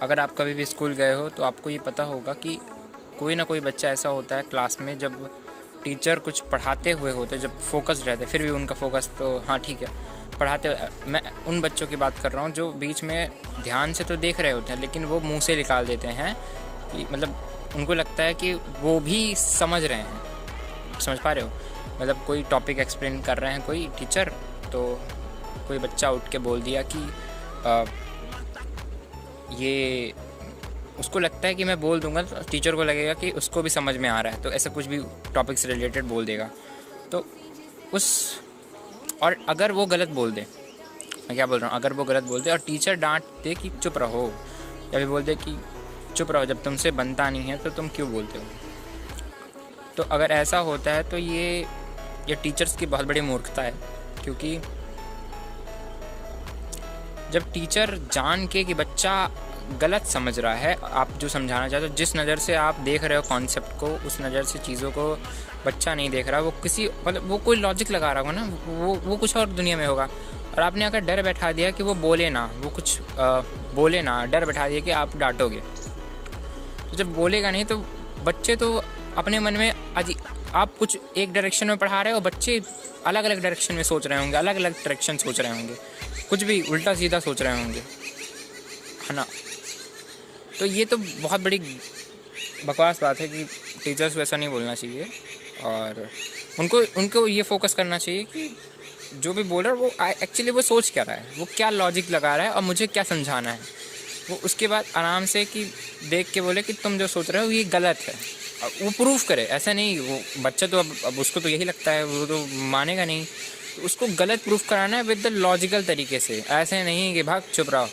अगर आप कभी भी स्कूल गए हो तो आपको ये पता होगा कि कोई ना कोई बच्चा ऐसा होता है क्लास में, जब टीचर कुछ पढ़ाते हुए होते, जब फोकस्ड रहते, फिर भी उनका फोकस तो हाँ ठीक है पढ़ाते मैं उन बच्चों की बात कर रहा हूँ जो बीच में ध्यान से तो देख रहे होते हैं लेकिन वो मुंह से निकाल देते हैं कि मतलब उनको लगता है कि वो भी समझ रहे हैं। समझ पा रहे हो? मतलब कोई टॉपिक एक्सप्लेन कर रहे हैं कोई टीचर, तो कोई बच्चा उठ के बोल दिया कि आ, ये उसको लगता है कि मैं बोल दूंगा तो टीचर को लगेगा कि उसको भी समझ में आ रहा है, तो ऐसा कुछ भी टॉपिक से रिलेटेड बोल देगा। तो उस और अगर वो गलत बोल दे, मैं क्या बोल रहा हूँ, अगर वो गलत बोल दे और टीचर डांट दे कि चुप रहो, या फिर बोल दे कि चुप रहो जब तुमसे बनता नहीं है तो तुम क्यों बोलते हो, तो अगर ऐसा होता है तो ये टीचर्स की बहुत बड़ी मूर्खता है। क्योंकि जब टीचर जान के कि बच्चा गलत समझ रहा है, आप जो समझाना चाहते हो, जिस नज़र से आप देख रहे हो कॉन्सेप्ट को, उस नज़र से चीज़ों को बच्चा नहीं देख रहा, वो किसी मतलब वो कोई लॉजिक लगा रहा होगा ना, वो कुछ और दुनिया में होगा। और आपने अगर डर बैठा दिया कि वो बोले ना, वो कुछ बोले ना, डर बैठा दिया कि आप डांटोगे, तो जब बोलेगा नहीं तो बच्चे तो अपने मन में आप कुछ एक डायरेक्शन में पढ़ा रहे हो, बच्चे अलग अलग डायरेक्शन में सोच रहे होंगे, अलग अलग डायरेक्शन सोच रहे होंगे, कुछ भी उल्टा सीधा सोच रहे होंगे, है ना। तो ये तो बहुत बड़ी बकवास बात है कि टीचर्स को ऐसा नहीं बोलना चाहिए, और उनको उनको ये फोकस करना चाहिए कि जो भी बोल रहा है वो एक्चुअली वो सोच क्या रहा है, वो क्या लॉजिक लगा रहा है और मुझे क्या समझाना है। वो उसके बाद आराम से कि देख के बोले कि तुम जो सोच रहे हो ये गलत है, वो प्रूफ करे। ऐसा नहीं, वो बच्चा तो अब उसको तो यही लगता है, वो तो मानेगा नहीं, तो उसको गलत प्रूफ कराना है विद द लॉजिकल तरीके से, ऐसे नहीं कि भाग चुप रहो।